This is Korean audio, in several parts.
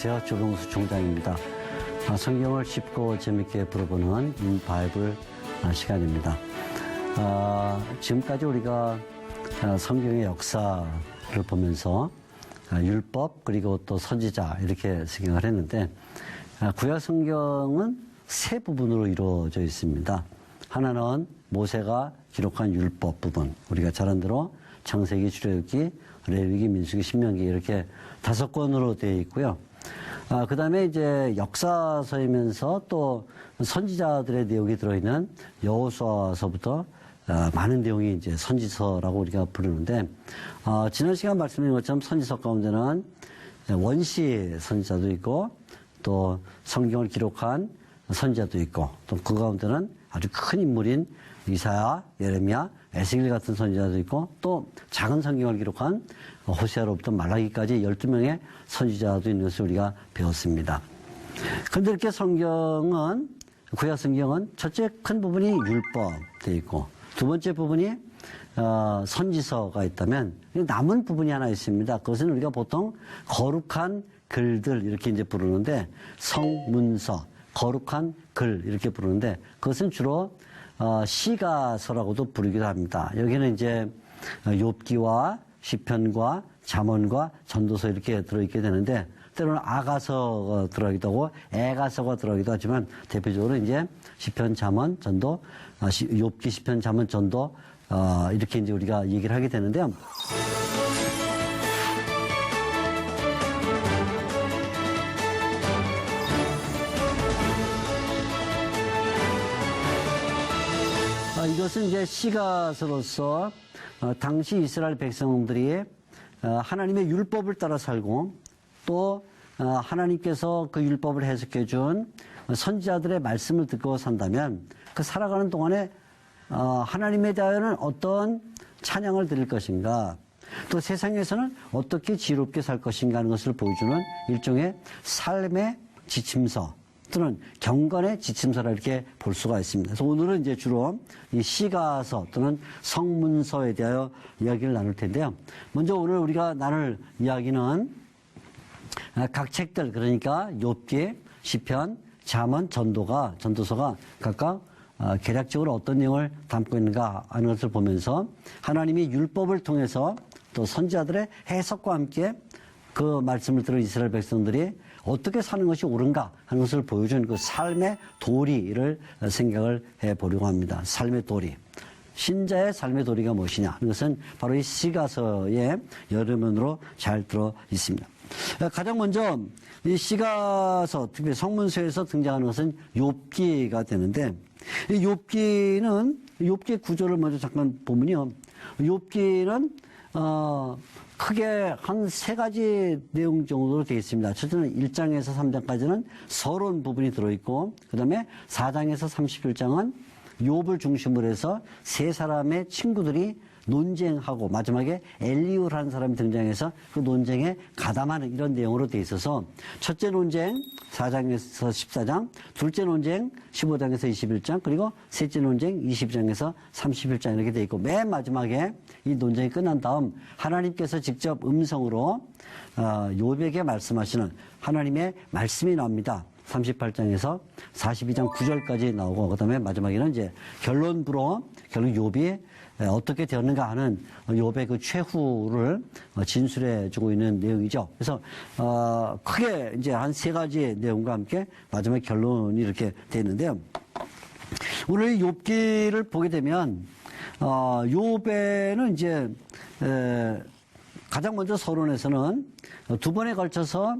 안녕하세요. 조병수 총장입니다. 성경을 쉽고 재밌게 풀어보는 바이블 시간입니다. 지금까지 우리가 성경의 역사를 보면서 율법 그리고 또 선지자 이렇게 생각을 했는데 구약 성경은 세 부분으로 이루어져 있습니다. 하나는 모세가 기록한 율법 부분, 우리가 잘 아는 대로 창세기, 출애굽기, 레위기, 민수기, 신명기 이렇게 5권으로 되어 있고요. 그 다음에 이제 역사서이면서 또 선지자들의 내용이 들어있는 여호수아서부터 많은 내용이 이제 선지서라고 우리가 부르는데, 지난 시간 말씀드린 것처럼 선지서 가운데는 원시 선지자도 있고, 또 성경을 기록한 선지자도 있고, 또 그 가운데는 아주 큰 인물인 이사야, 예레미야, 에스겔 같은 선지자도 있고, 또 작은 성경을 기록한 호세아로부터 말라기까지 12명의 선지자도 있는 것을 우리가 배웠습니다. 그런데 이렇게 성경은, 구약 성경은 첫째 큰 부분이 율법 되어 있고, 두 번째 부분이 선지서가 있다면 남은 부분이 하나 있습니다. 그것은 우리가 보통 거룩한 글들 이렇게 이제 부르는데, 성문서, 거룩한 글 이렇게 부르는데, 그것은 주로 시가서라고도 부르기도 합니다. 여기는 이제 욥기와 시편과 잠언과 전도서 이렇게 들어있게 되는데, 때로는 아가서가 들어가기도 하고 애가서가 들어가기도 하지만, 대표적으로 이제 시편, 잠언, 전도, 욥기, 시편, 잠언, 전도 이렇게 이제 우리가 얘기를 하게 되는데요. 이것은 이제 시가서로서 당시 이스라엘 백성들이 하나님의 율법을 따라 살고, 또 하나님께서 그 율법을 해석해 준 선지자들의 말씀을 듣고 산다면, 그 살아가는 동안에 하나님에 대하여는 어떤 찬양을 드릴 것인가, 또 세상에서는 어떻게 지혜롭게 살 것인가 하는 것을 보여주는 일종의 삶의 지침서 또는 경건의 지침서라 이렇게 볼 수가 있습니다. 그래서 오늘은 이제 주로 이 시가서 또는 성문서에 대하여 이야기를 나눌 텐데요. 먼저 오늘 우리가 나눌 이야기는 각 책들, 그러니까 욥기, 시편, 잠언, 전도서가 각각 개략적으로 어떤 내용을 담고 있는가 하는 것을 보면서, 하나님이 율법을 통해서 또 선지자들의 해석과 함께 그 말씀을 들은 이스라엘 백성들이 어떻게 사는 것이 옳은가 하는 것을 보여준 그 삶의 도리를 생각을 해보려고 합니다. 삶의 도리. 신자의 삶의 도리가 무엇이냐 하는 것은 바로 이 시가서의 여러 면으로 잘 들어 있습니다. 가장 먼저 이 시가서, 특히 성문서에서 등장하는 것은 욥기가 되는데, 이 욥기의 구조를 먼저 잠깐 보면요. 욥기는 크게 한 3가지 내용 정도로 되어 있습니다. 첫째는 1장에서 3장까지는 서론 부분이 들어있고, 그 다음에 4장에서 31장은 욥을 중심으로 해서 세 사람의 친구들이 논쟁하고, 마지막에 엘리후라는 사람이 등장해서 그 논쟁에 가담하는 이런 내용으로 되어 있어서, 첫째 논쟁 4장에서 14장, 둘째 논쟁 15장에서 21장, 그리고 셋째 논쟁 20장에서 31장 이렇게 되어 있고, 맨 마지막에 이 논쟁이 끝난 다음 하나님께서 직접 음성으로 욥에게 말씀하시는 하나님의 말씀이 나옵니다. 38장에서 42장 9절까지 나오고, 그 다음에 마지막에는 이제 결론부로 결국 욥이 어떻게 되었는가 하는 욥의 그 최후를 진술해 주고 있는 내용이죠. 그래서 크게 이제 한 3가지 내용과 함께 마지막 결론이 이렇게 되어 있는데요. 오늘 욥기를 보게 되면 욥에는 이제 가장 먼저 서론에서는 2번에 걸쳐서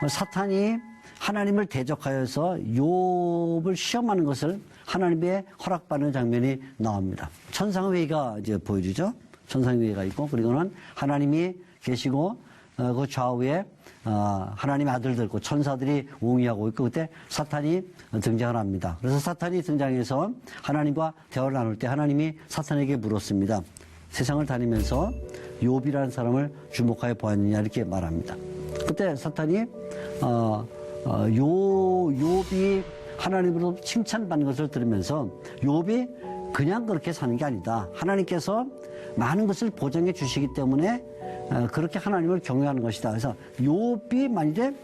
사탄이 하나님을 대적하여서 욥을 시험하는 것을 하나님의 허락받는 장면이 나옵니다. 천상회의가 이제 보여주죠. 천상회의가 있고, 그리고는 하나님이 계시고, 그 좌우에 하나님의 아들들, 그 천사들이 옹이하고 있고, 그때 사탄이 등장을 합니다. 그래서 사탄이 등장해서 하나님과 대화를 나눌 때 하나님이 사탄에게 물었습니다. 세상을 다니면서 욥이라는 사람을 주목하여 보았느냐 이렇게 말합니다. 그때 사탄이 욥이 하나님으로부터 칭찬받는 것을 들으면서 욥이 그냥 그렇게 사는 게 아니다. 하나님께서 많은 것을 보장해 주시기 때문에 그렇게 하나님을 경외하는 것이다. 그래서 욥이 만일에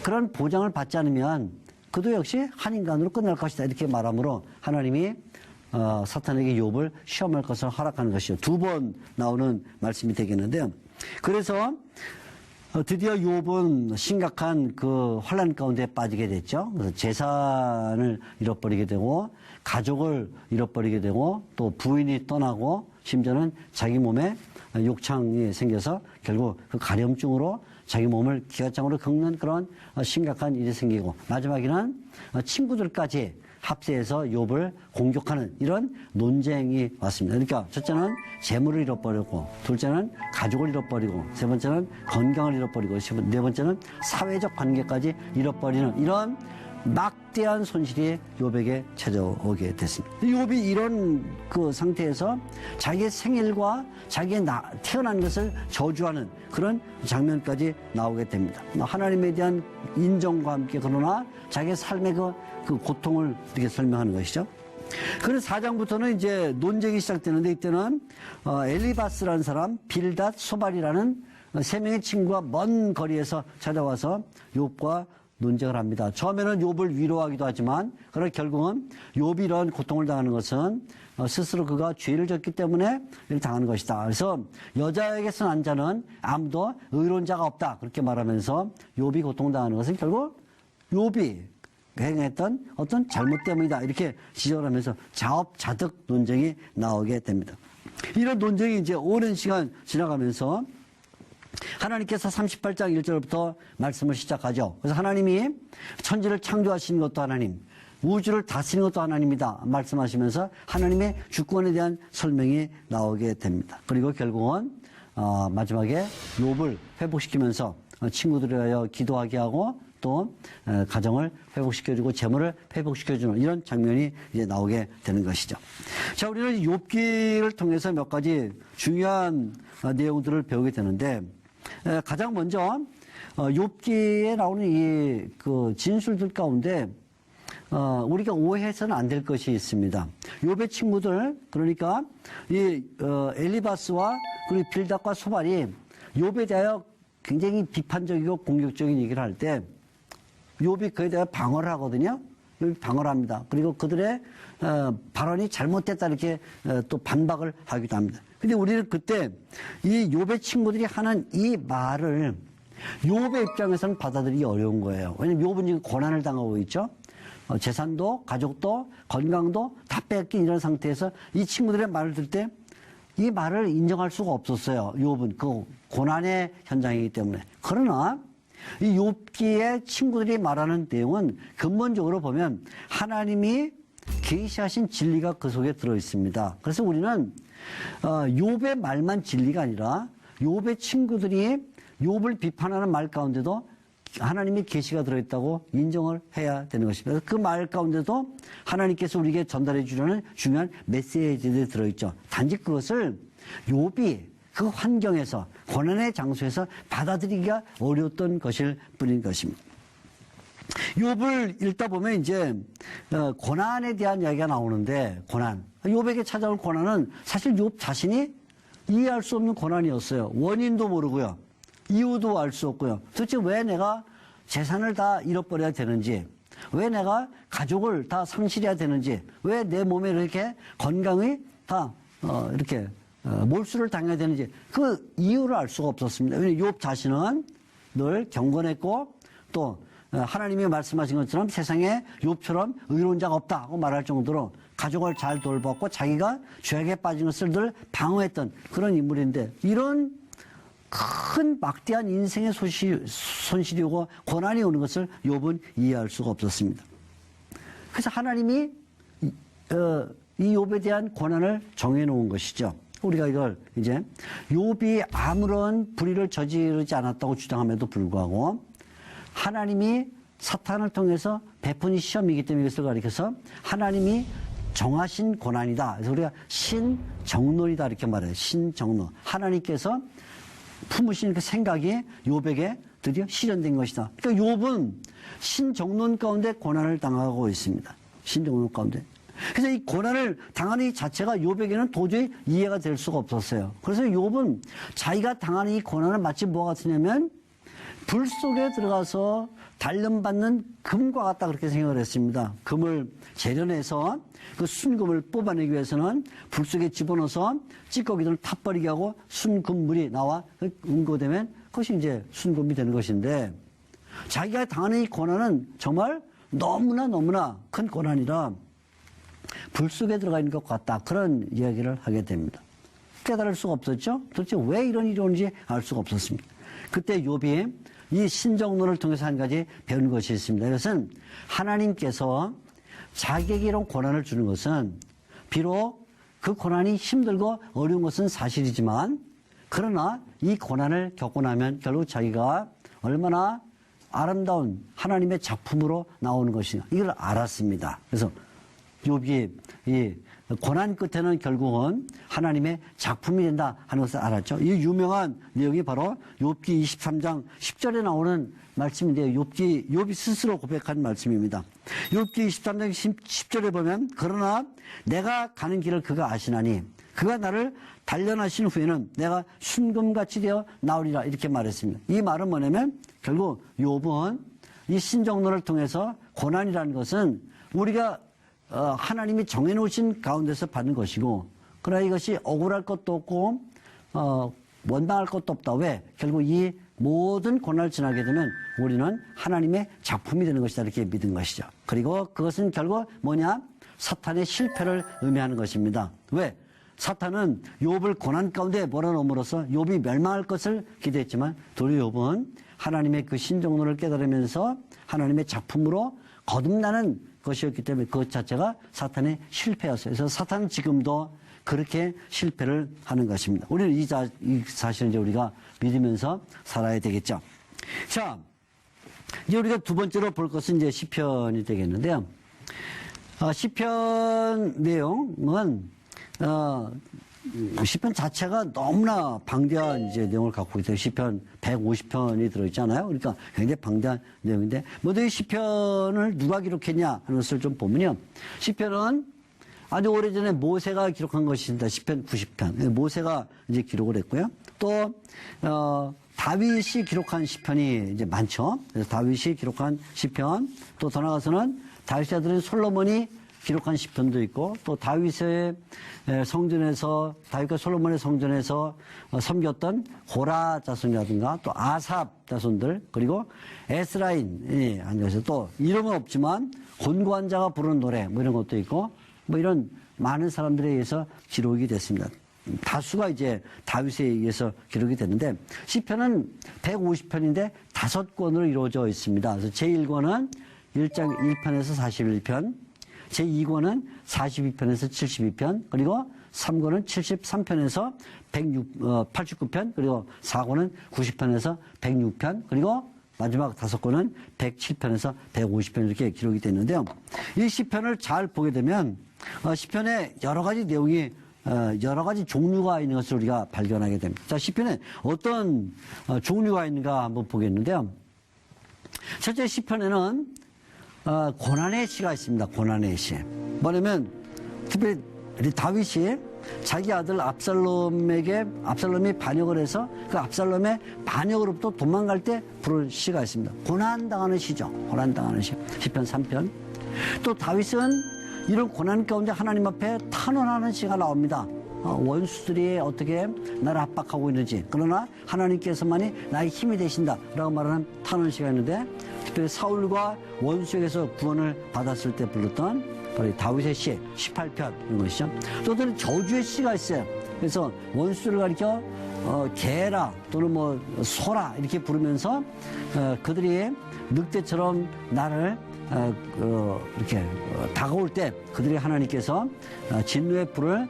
그런 보장을 받지 않으면 그도 역시 한 인간으로 끝날 것이다. 이렇게 말하므로 하나님이 사탄에게 욥을 시험할 것을 허락하는 것이요. 2번 나오는 말씀이 되겠는데요. 그래서 드디어 욥은 심각한 그 환난 가운데 빠지게 됐죠. 그래서 재산을 잃어버리게 되고 가족을 잃어버리게 되고 또 부인이 떠나고 심지어는 자기 몸에 욕창이 생겨서 결국 그 가려움증으로 자기 몸을 기관장으로 긁는 그런 심각한 일이 생기고 마지막에는 친구들까지 합세해서 욥을 공격하는 이런 논쟁이 왔습니다. 그러니까 첫째는 재물을 잃어버리고 둘째는 가족을 잃어버리고 세 번째는 건강을 잃어버리고 네 번째는 사회적 관계까지 잃어버리는 이런 막대한 손실이 욥에게 찾아오게 됐습니다. 욥이 이런 그 상태에서 자기의 생일과 자기의 태어난 것을 저주하는 그런 장면까지 나오게 됩니다. 하나님에 대한 인정과 함께 그러나 자기의 삶의 그 고통을 이렇게 설명하는 것이죠. 그래서 4장부터는 이제 논쟁이 시작되는데 이때는 엘리바스라는 사람, 빌닷, 소발이라는 세 명의 친구가 먼 거리에서 찾아와서 욥과 논쟁을 합니다. 처음에는 욥을 위로하기도 하지만 그러나 결국은 욥이 이런 고통을 당하는 것은 스스로 그가 죄를 졌기 때문에 이렇게 당하는 것이다. 그래서 여자에게서 난 자는 아무도 의로운 자가 없다. 그렇게 말하면서 욥이 고통당하는 것은 결국 욥이 행했던 어떤 잘못 때문이다. 이렇게 지적을 하면서 자업자득 논쟁이 나오게 됩니다. 이런 논쟁이 이제 오랜 시간 지나가면서 하나님께서 38장 1절부터 말씀을 시작하죠. 그래서 하나님이 천지를 창조하신 것도 하나님, 우주를 다스리는 것도 하나님이다 말씀하시면서 하나님의 주권에 대한 설명이 나오게 됩니다. 그리고 결국은 마지막에 욥을 회복시키면서 친구들에 의하여 기도하게 하고 또 가정을 회복시켜주고 재물을 회복시켜주는 이런 장면이 이제 나오게 되는 것이죠. 자, 우리는 욥기를 통해서 몇 가지 중요한 내용들을 배우게 되는데 가장 먼저 욥기에 나오는 이 그 진술들 가운데 우리가 오해해서는 안 될 것이 있습니다. 욥의 친구들 그러니까 이 엘리바스와 그리고 빌닷과 소발이 욥에 대하여 굉장히 비판적이고 공격적인 얘기를 할 때 욥이 그에 대해 방어를 하거든요. 욥이 방어를 합니다. 그리고 그들의 발언이 잘못됐다 이렇게 또 반박을 하기도 합니다. 근데 우리는 그때 이 욥의 친구들이 하는 이 말을 욥의 입장에서는 받아들이기 어려운 거예요. 왜냐하면 욥은 지금 고난을 당하고 있죠. 재산도 가족도 건강도 다 뺏긴 이런 상태에서 이 친구들의 말을 들을 때 이 말을 인정할 수가 없었어요. 욥은 그 고난의 현장이기 때문에. 그러나 이 욥기의 친구들이 말하는 내용은 근본적으로 보면 하나님이 계시하신 진리가 그 속에 들어 있습니다. 그래서 우리는 욥의 말만 진리가 아니라 욥의 친구들이 욥을 비판하는 말 가운데도 하나님의 계시가 들어있다고 인정을 해야 되는 것입니다. 그 말 가운데도 하나님께서 우리에게 전달해 주려는 중요한 메시지들이 들어있죠. 단지 그것을 욥이 그 환경에서 고난의 장소에서 받아들이기가 어려웠던 것일 뿐인 것입니다. 욥을 읽다 보면 이제 고난에 대한 이야기가 나오는데 고난. 욥에게 찾아올 고난은 사실 욥 자신이 이해할 수 없는 고난이었어요. 원인도 모르고요. 이유도 알 수 없고요. 도대체 왜 내가 재산을 다 잃어버려야 되는지, 왜 내가 가족을 다 상실해야 되는지, 왜 내 몸에 이렇게 건강이 다 이렇게 몰수를 당해야 되는지 그 이유를 알 수가 없었습니다. 왜냐하면 욥 자신은 늘 경건했고 또 하나님이 말씀하신 것처럼 세상에 욥처럼 의로운 자가 없다고 말할 정도로 가족을 잘 돌봤고 자기가 죄악에 빠진 것을 늘 방어했던 그런 인물인데 이런 큰 막대한 인생의 손실이 오고 고난이 오는 것을 욥은 이해할 수가 없었습니다. 그래서 하나님이 이 욥에 대한 고난을 정해놓은 것이죠. 우리가 이걸 이제 욥이 아무런 불의를 저지르지 않았다고 주장함에도 불구하고 하나님이 사탄을 통해서 베푼 시험이기 때문에 이것을 가리켜서 하나님이 정하신 고난이다. 그래서 우리가 신정론이다 이렇게 말해요. 신정론. 하나님께서 품으신 그 생각이 욥에게 드디어 실현된 것이다. 그러니까 욥은 신정론 가운데 고난을 당하고 있습니다. 신정론 가운데. 그래서 이 고난을 당하는 이 자체가 욥에게는 도저히 이해가 될 수가 없었어요. 그래서 욥은 자기가 당하는 이 고난을 마치 뭐가 같으냐면 불 속에 들어가서 단련받는 금과 같다 그렇게 생각을 했습니다. 금을 재련해서 그 순금을 뽑아내기 위해서는 불 속에 집어넣어서 찌꺼기들을 타버리게 하고 순금물이 나와 응고되면 그것이 이제 순금이 되는 것인데 자기가 당하는 이 고난은 정말 너무나 큰 고난이라 불 속에 들어가 있는 것 같다. 그런 이야기를 하게 됩니다. 깨달을 수가 없었죠. 도대체 왜 이런 일이 오는지 알 수가 없었습니다. 그때 욥이 이 신정론을 통해서 한 가지 배운 것이 있습니다. 이것은 하나님께서 자기에게 이런 고난을 주는 것은 비록 그 고난이 힘들고 어려운 것은 사실이지만 그러나 이 고난을 겪고 나면 결국 자기가 얼마나 아름다운 하나님의 작품으로 나오는 것이냐 이걸 알았습니다. 그래서 욥이 이 고난 끝에는 결국은 하나님의 작품이 된다 하는 것을 알았죠. 이 유명한 내용이 바로 욥기 23장 10절에 나오는 말씀인데요. 욥이 스스로 고백한 말씀입니다. 욥기 23장 10절에 보면 그러나 내가 가는 길을 그가 아시나니 그가 나를 단련하신 후에는 내가 순금같이 되어 나오리라 이렇게 말했습니다. 이 말은 뭐냐면 결국 욥은 이 신정론을 통해서 고난이라는 것은 우리가 하나님이 정해놓으신 가운데서 받는 것이고 그러나 이것이 억울할 것도 없고 원망할 것도 없다. 왜? 결국 이 모든 고난을 지나게 되면 우리는 하나님의 작품이 되는 것이다 이렇게 믿은 것이죠. 그리고 그것은 결국 뭐냐? 사탄의 실패를 의미하는 것입니다. 왜? 사탄은 욥을 고난 가운데 몰아넣음으로써 욥이 멸망할 것을 기대했지만 도리어 욥은 하나님의 그 신정론을 깨달으면서 하나님의 작품으로 거듭나는 것이었기 때문에 그것 자체가 사탄의 실패였어요. 그래서 사탄은 지금도 그렇게 실패를 하는 것입니다. 우리는 이 사실을 이제 우리가 믿으면서 살아야 되겠죠. 자, 이제 우리가 두 번째로 볼 것은 이제 시편이 되겠는데요. 시편 내용은 시편 자체가 너무나 방대한 이제 내용을 갖고 있어요. 시편 150편이 들어있잖아요. 그러니까 굉장히 방대한 내용인데, 먼저 이 시편을 누가 기록했냐 하는 것을 좀 보면요. 시편은 아주 오래전에 모세가 기록한 것입니다. 시편 90편. 모세가 이제 기록을 했고요. 또, 다윗이 기록한 시편이 이제 많죠. 그래서 다윗이 기록한 시편, 또 더 나아가서는 다윗의 아들인 솔로몬이 기록한 시편도 있고 또 다윗의 성전에서 다윗과 솔로몬의 성전에서 섬겼던 고라 자손이라든가 또 아삽 자손들 그리고 에스라인이 앉아서 또 이름은 없지만 곤고한 자가 부르는 노래 뭐 이런 것도 있고 뭐 이런 많은 사람들에 의해서 기록이 됐습니다. 다수가 이제 다윗에 의해서 기록이 됐는데 시편은 150편인데 5권으로 이루어져 있습니다. 그래서 제1권은 1장 1편에서 41편 제2권은 42편에서 72편, 그리고 3권은 73편에서 89편, 그리고 4권은 90편에서 106편, 그리고 마지막 5권은 107편에서 150편 이렇게 기록이 되어 있는데요. 이 시편을 잘 보게 되면 시편에 여러 가지 내용이 여러 가지 종류가 있는 것을 우리가 발견하게 됩니다. 자, 시편에 어떤 종류가 있는가 한번 보겠는데요. 첫째 시편에는 고난의 시가 있습니다. 고난의 시. 뭐냐면 특별히 다윗이 자기 아들 압살롬이 반역을 해서 그 압살롬의 반역으로부터 도망갈 때 부른 시가 있습니다. 고난당하는 시죠. 고난당하는 시. 시편 3편. 또 다윗은 이런 고난 가운데 하나님 앞에 탄원하는 시가 나옵니다. 원수들이 어떻게 나를 압박하고 있는지 그러나 하나님께서만이 나의 힘이 되신다 라고 말하는 탄원 시가 있는데 특별히 사울과 원수에게서 구원을 받았을 때 불렀던 바로 다윗의 시 18편 이런 것이죠. 또 어떤 저주의 시가 있어요. 그래서 원수를 가리켜 개라 또는 뭐 소라 이렇게 부르면서 그들이 늑대처럼 나를 이렇게 다가올 때 그들이 하나님께서 진노의 불을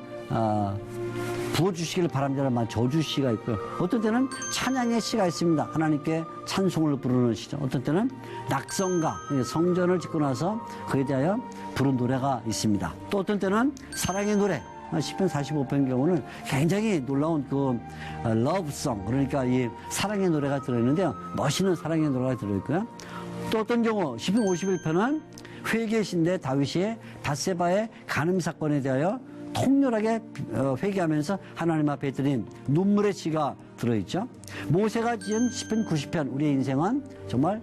부어주시기를 바랍니다만 저주 시가 있고요. 어떤 때는 찬양의 시가 있습니다. 하나님께 찬송을 부르는 시죠. 어떤 때는 낙성가, 성전을 짓고 나서 그에 대하여 부른 노래가 있습니다. 또 어떤 때는 사랑의 노래, 시편 45편 경우는 굉장히 놀라운 그 러브송, 그러니까 이 사랑의 노래가 들어있는데요. 멋있는 사랑의 노래가 들어있고요. 또 어떤 경우 시편 51편은 회개신데 다윗이 밧세바의 간음 사건에 대하여 통렬하게 회개하면서 하나님 앞에 드린 눈물의 시가 들어있죠. 모세가 지은 시편 90편, 우리의 인생은 정말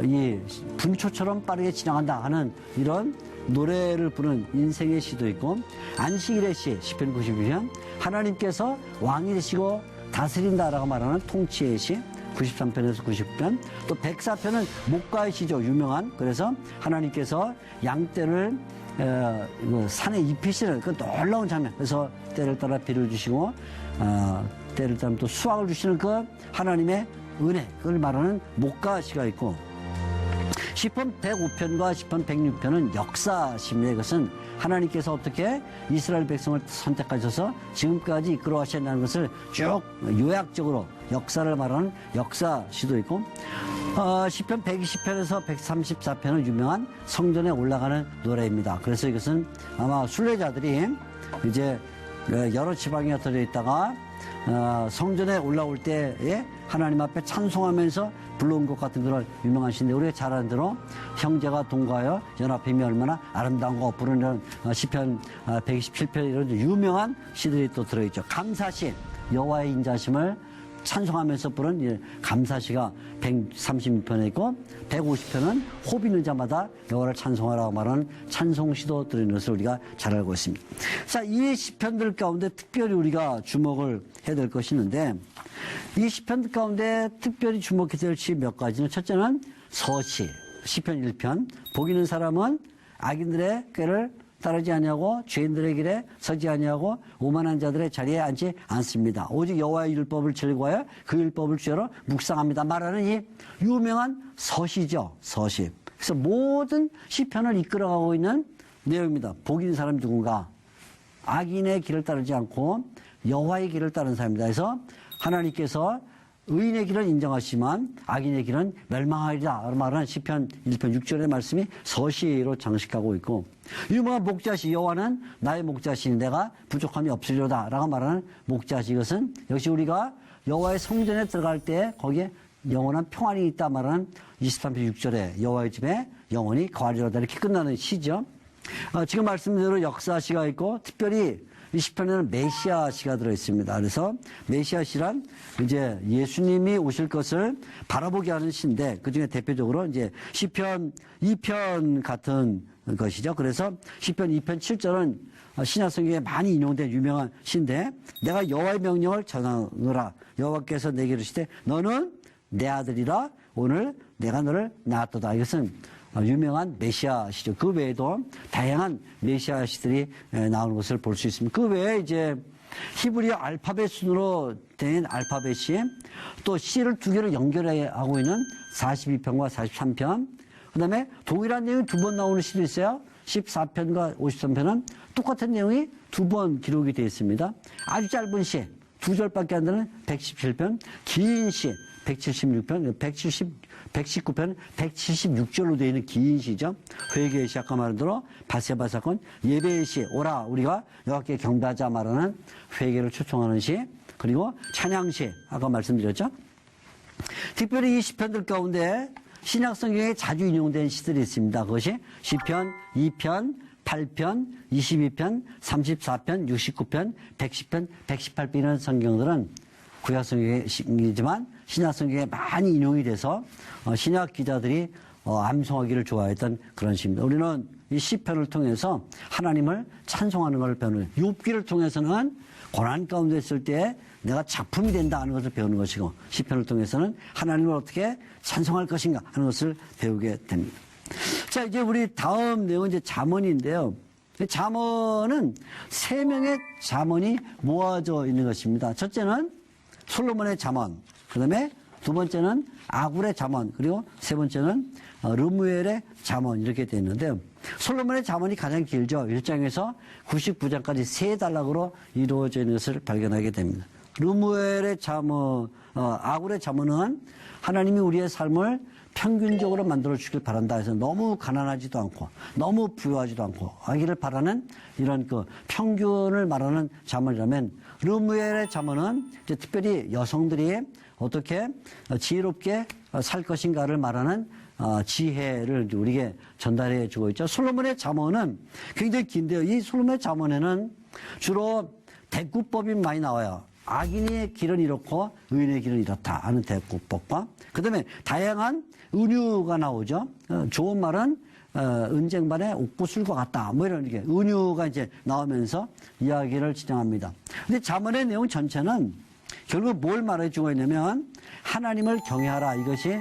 이 분초처럼 빠르게 지나간다 하는 이런 노래를 부르는 인생의 시도 있고, 안식일의 시, 시편 92편, 하나님께서 왕이 되시고 다스린다라고 말하는 통치의 시, 93편에서 90편, 또 104편은 목가의 시죠, 유명한. 그래서 하나님께서 양떼를 산에 입히시는 그 놀라운 장면. 그래서 때를 따라 비를 주시고, 때를 따라 또 수확을 주시는 그 하나님의 은혜, 그걸 말하는 목가시가 있고, 시편 105편과 시편 106편은 역사시입니다. 이것은 하나님께서 어떻게 이스라엘 백성을 선택하셔서 지금까지 이끌어 가신다는 것을 쭉 요약적으로 역사를 말하는 역사시도 있고, 시편 120편에서 134편은 유명한 성전에 올라가는 노래입니다. 그래서 이것은 아마 순례자들이 이제 여러 지방에 흩어져 있다가 성전에 올라올 때에 하나님 앞에 찬송하면서 불러온 것 같은 그런 유명한 시인데, 우리가 잘 아는 대로 형제가 동거하여 연합함이 얼마나 아름다운가 부르는 시편 127편 이런 유명한 시들이 또 들어있죠. 감사시, 여호와의 인자심을 찬송하면서 부른 감사시가 136편에 있고, 150편은 호흡 있는 자마다 여호와를 찬송하라고 말하는 찬송시도 들어있는 것을 우리가 잘 알고 있습니다. 자, 이 시편들 가운데 특별히 우리가 주목을 해야 될 것이 있는데, 이 시편 가운데 특별히 주목해야 될 시 몇 가지는, 첫째는 서시, 시편 1편, 복 있는 사람은 악인들의 꾀를 따르지 아니하고 죄인들의 길에 서지 아니하고 오만한 자들의 자리에 앉지 않습니다. 오직 여호와의 율법을 즐거워하여 그 율법을 주로 묵상합니다. 말하는 이 유명한 서시죠. 서시. 그래서 모든 시편을 이끌어가고 있는 내용입니다. 복 있는 사람이 누군가? 악인의 길을 따르지 않고 여호와의 길을 따르는 사람입니다. 그래서 하나님께서 의인의 길은 인정하시지만 악인의 길은 멸망하리라 말하는 시편 1편 6절의 말씀이 서시로 장식하고 있고, 유명한 목자시, 여호와는 나의 목자시니 내가 부족함이 없으리로다 라고 말하는 목자시, 이것은 역시 우리가 여호와의 성전에 들어갈 때 거기에 영원한 평안이 있다 말하는 23편 6절에 여호와의 집에 영원히 거하리로다 이렇게 끝나는 시죠. 지금 말씀대로 역사시가 있고, 특별히 이 시편에는 메시아시가 들어있습니다. 그래서 메시아시란 이제 예수님이 오실 것을 바라보게 하는 시인데, 그 중에 대표적으로 이제 시편 2편 같은 것이죠. 그래서 시편 2편 7절은 신약 성경에 많이 인용된 유명한 시인데, 내가 여호와의 명령을 전하노라. 여호와께서 내게 이르시되 너는 내 아들이라 오늘 내가 너를 낳았도다. 이것은 유명한 메시아시죠. 그 외에도 다양한 메시아시들이 나오는 것을 볼 수 있습니다. 그 외에 이제 히브리어 알파벳 순으로 된 알파벳이 또 시를 두 개로 연결하고 있는 42편과 43편, 그 다음에 동일한 내용이 두 번 나오는 시도 있어요. 14편과 53편은 똑같은 내용이 두 번 기록이 되어 있습니다. 아주 짧은 시, 두 절밖에 안 되는 117편, 긴 시, 176편, 119편, 176절로 되어 있는 긴 시죠. 회개의 시, 아까 말한 대로 바세바 사건, 예배의 시, 오라 우리가 여호와께 경배하자 말하는 회개를 초청하는 시, 그리고 찬양시, 아까 말씀드렸죠. 특별히 이 시편들 가운데 신약 성경에 자주 인용된 시들이 있습니다. 그것이 시편 2편, 8편, 22편, 34편, 69편, 110편, 118편 이런 성경들은 구약 성경이지만 신약 성경에 많이 인용이 돼서 신약 기자들이 암송하기를 좋아했던 그런 시입니다. 우리는 이 시편을 통해서 하나님을 찬송하는 것을 배우는, 욥기를 통해서는 고난 가운데 있을 때 내가 작품이 된다 하는 것을 배우는 것이고, 시편을 통해서는 하나님을 어떻게 찬송할 것인가 하는 것을 배우게 됩니다. 자, 이제 우리 다음 내용은 이제 잠언인데요. 잠언은 3명의 잠언이 모아져 있는 것입니다. 첫째는 솔로몬의 잠언, 그 다음에 두 번째는 아굴의 잠언, 그리고 세 번째는 르무엘의 잠언 이렇게 되어 있는데요. 솔로몬의 잠언이 가장 길죠. 1장에서 99장까지 3단락으로 이루어져 있는 것을 발견하게 됩니다. 르무엘의 잠언, 아굴의 잠언은 하나님이 우리의 삶을 평균적으로 만들어 주길 바란다 해서 너무 가난하지도 않고 너무 부유하지도 않고 하기를 바라는 이런 그 평균을 말하는 잠언이라면, 르무엘의 잠언은 이제 특별히 여성들이 어떻게 지혜롭게 살 것인가를 말하는 지혜를 우리에게 전달해 주고 있죠. 솔로몬의 잠언은 굉장히 긴데요. 이 솔로몬의 잠언에는 주로 대구법이 많이 나와요. 악인의 길은 이렇고 의인의 길은 이렇다 하는 대구법과 그다음에 다양한 은유가 나오죠. 좋은 말은 은쟁반에 옥구슬과 같다. 뭐 이런 게 은유가 이제 나오면서 이야기를 진행합니다. 근데 잠언의 내용 전체는 결국 뭘 말해주고 있냐면 하나님을 경외하라. 이것이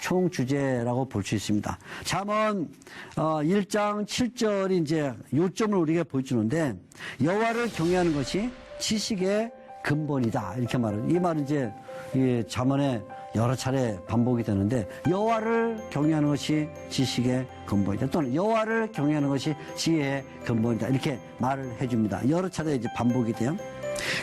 총 주제라고 볼 수 있습니다. 잠언 1장 7절이 이제 요점을 우리가 보여주는데 여호와를 경외하는 것이 지식의 근본이다. 이렇게 말을. 이 말은 이제 이 잠언에 여러 차례 반복이 되는데 여호와를 경외하는 것이 지식의 근본이다. 또는 여호와를 경외하는 것이 지혜의 근본이다. 이렇게 말을 해줍니다. 여러 차례 이제 반복이 돼요.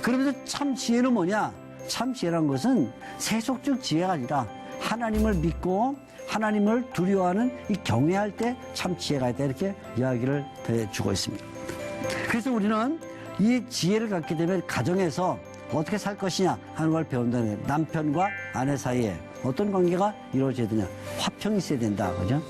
그러면서 참 지혜는 뭐냐? 참 지혜란 것은 세속적 지혜가 아니라 하나님을 믿고 하나님을 두려워하는 이 경외할 때 참 지혜가 있다. 이렇게 이야기를 해주고 있습니다. 그래서 우리는 이 지혜를 갖게 되면 가정에서 어떻게 살 것이냐 하는 걸 배운다는 거예요. 남편과 아내 사이에 어떤 관계가 이루어져야 되냐. 화평이 있어야 된다. 그죠?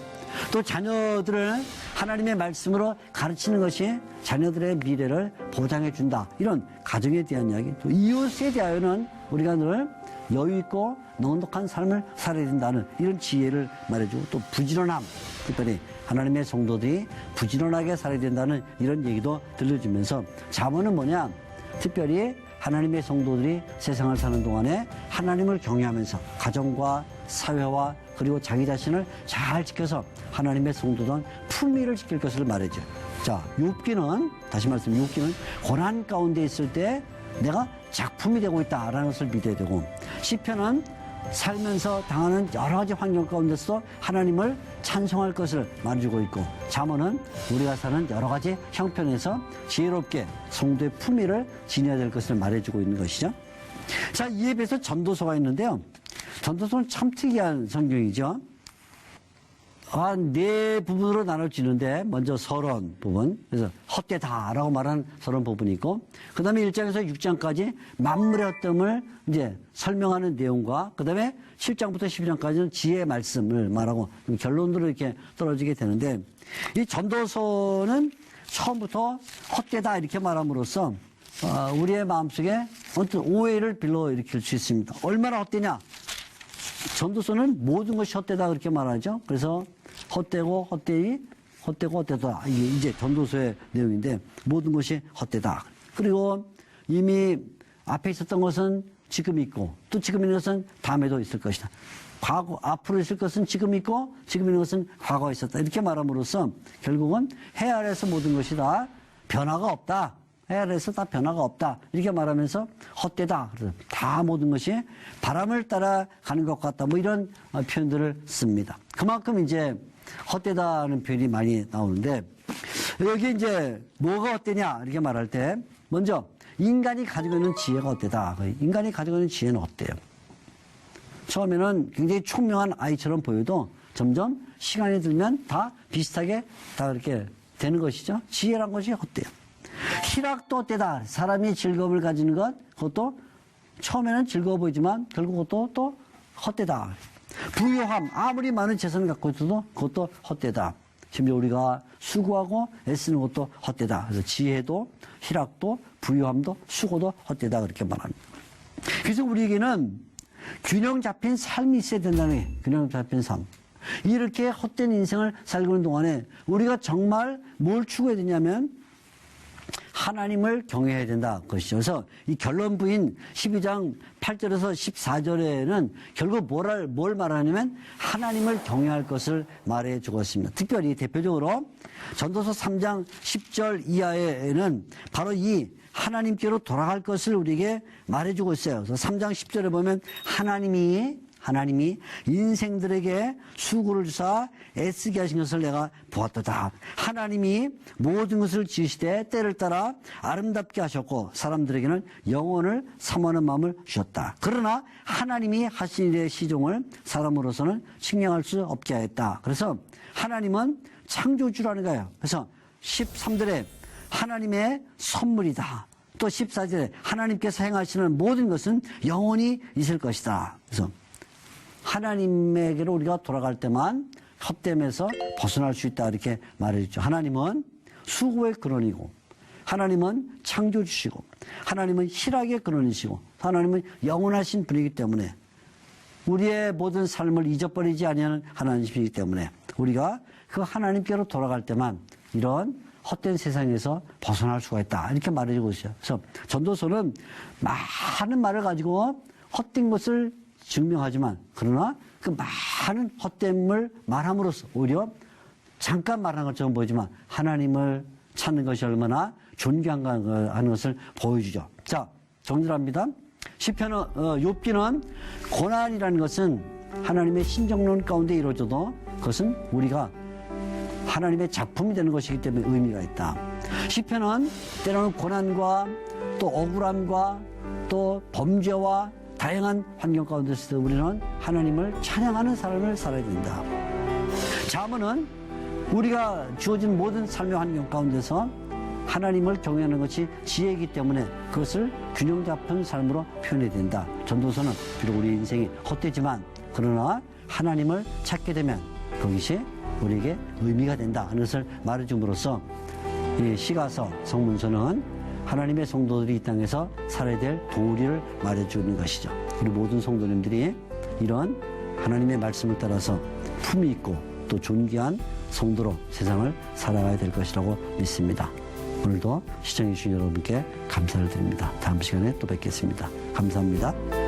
또 자녀들을 하나님의 말씀으로 가르치는 것이 자녀들의 미래를 보장해 준다. 이런 가정에 대한 이야기. 또 이웃에 대하여는 우리가 늘 여유 있고 넉넉한 삶을 살아야 된다는 이런 지혜를 말해주고 또 부지런함. 특별히 하나님의 성도들이 부지런하게 살아야 된다는 이런 얘기도 들려주면서 잠언은 뭐냐? 특별히 하나님의 성도들이 세상을 사는 동안에 하나님을 경외하면서 가정과 사회와 그리고 자기 자신을 잘 지켜서 하나님의 성도던 품위를 지킬 것을 말해줘. 자, 욥기는 다시 말씀 욥기는 고난 가운데 있을 때 내가 작품이 되고 있다라는 것을 믿어야 되고 시편은 살면서 당하는 여러 가지 환경 가운데서 하나님을 찬송할 것을 말해주고 있고 잠언은 우리가 사는 여러 가지 형편에서 지혜롭게 성도의 품위를 지녀야 될 것을 말해주고 있는 것이죠. 자, 이에 비해서 전도서가 있는데요. 전도서는 참 특이한 성경이죠. 네 부분으로 나눠지는데 먼저 서론 부분, 그래서 헛되다라고 말하는 서론 부분이 있고 그 다음에 1장에서 6장까지 만물의 헛됨을 이제 설명하는 내용과 그 다음에 7장부터 12장까지는 지혜의 말씀을 말하고 결론으로 이렇게 떨어지게 되는데 이 전도서는 처음부터 헛되다 이렇게 말함으로써 우리의 마음속에 어떤 오해를 불러일으킬 수 있습니다. 얼마나 헛되냐? 전도서는 모든 것이 헛되다 그렇게 말하죠. 그래서 헛되고 헛되다. 이게 이제 전도서의 내용인데 모든 것이 헛되다. 그리고 이미 앞에 있었던 것은 지금 있고 또 지금 있는 것은 다음에도 있을 것이다. 과거 앞으로 있을 것은 지금 있고 지금 있는 것은 과거에 있었다. 이렇게 말함으로써 결국은 해 아래에서 모든 것이 다 변화가 없다. 해 아래에서 다 변화가 없다. 이렇게 말하면서 헛되다. 그래서 다 모든 것이 바람을 따라가는 것 같다. 뭐 이런 표현들을 씁니다. 그만큼 이제 헛되다는 표현이 많이 나오는데 여기 이제 뭐가 헛되냐 이렇게 말할 때 먼저 인간이 가지고 있는 지혜가 헛되다. 인간이 가지고 있는 지혜는 어때요? 처음에는 굉장히 총명한 아이처럼 보여도 점점 시간이 들면 다 비슷하게 다 그렇게 되는 것이죠. 지혜란 것이 헛돼요. 희락도 헛되다. 사람이 즐거움을 가지는 것, 그것도 처음에는 즐거워 보이지만 결국 그것도 또 헛되다. 부유함, 아무리 많은 재산을 갖고 있어도 그것도 헛되다. 심지어 우리가 수고하고 애쓰는 것도 헛되다. 그래서 지혜도, 희락도, 부유함도, 수고도 헛되다. 그렇게 말합니다. 그래서 우리에게는 균형 잡힌 삶이 있어야 된다는 게 균형 잡힌 삶. 이렇게 헛된 인생을 살고 있는 동안에 우리가 정말 뭘 추구해야 되냐면 하나님을 경외해야 된다 것이죠. 그래서 이 결론부인 12장 8절에서 14절에는 결국 뭘 말하냐면 하나님을 경외할 것을 말해 주었습니다. 특별히 대표적으로 전도서 3장 10절 이하에는 바로 이 하나님께로 돌아갈 것을 우리에게 말해주고 있어요. 그래서 3장 10절에 보면 하나님이 인생들에게 수고를 주사 애쓰게 하신 것을 내가 보았도다. 하나님이 모든 것을 지으시되 때를 따라 아름답게 하셨고 사람들에게는 영혼을 사모하는 마음을 주셨다. 그러나 하나님이 하신 일의 시종을 사람으로서는 측량할 수 없게 하였다. 그래서 하나님은 창조주라는 거예요. 그래서 13절에 하나님의 선물이다. 또 14절에 하나님께서 행하시는 모든 것은 영원히 있을 것이다. 그래서 하나님에게로 우리가 돌아갈 때만 헛됨에서 벗어날 수 있다 이렇게 말해주죠. 하나님은 수고의 근원이고 하나님은 창조주시고 하나님은 희락의 근원이시고 하나님은 영원하신 분이기 때문에 우리의 모든 삶을 잊어버리지 아니하는 하나님이시기 때문에 우리가 그 하나님께로 돌아갈 때만 이런 헛된 세상에서 벗어날 수가 있다. 이렇게 말해주고 있어요. 그래서 전도서는 많은 말을 가지고 헛된 것을 증명하지만 그러나 그 많은 헛됨을 말함으로써 오히려 잠깐 말하는 것처럼 보이지만 하나님을 찾는 것이 얼마나 존귀한가 하는 것을 보여주죠. 자, 정리합니다. 시편은 욥기는 고난이라는 것은 하나님의 신정론 가운데 이루어져도 그것은 우리가 하나님의 작품이 되는 것이기 때문에 의미가 있다. 시편은 때로는 고난과 또 억울함과 또 범죄와 다양한 환경 가운데서도 우리는 하나님을 찬양하는 삶을 살아야 된다. 잠언은 우리가 주어진 모든 삶의 환경 가운데서 하나님을 경외하는 것이 지혜이기 때문에 그것을 균형 잡힌 삶으로 표현해야 된다. 전도서는 비록 우리 인생이 헛되지만 그러나 하나님을 찾게 되면 그것이 우리에게 의미가 된다 하는 것을 말해줌으로써 이 시가서 성문서는 하나님의 성도들이 이 땅에서 살아야 될 도리를 말해주는 것이죠. 우리 모든 성도님들이 이런 하나님의 말씀을 따라서 품위 있고 또 존귀한 성도로 세상을 살아가야 될 것이라고 믿습니다. 오늘도 시청해주신 여러분께 감사를 드립니다. 다음 시간에 또 뵙겠습니다. 감사합니다.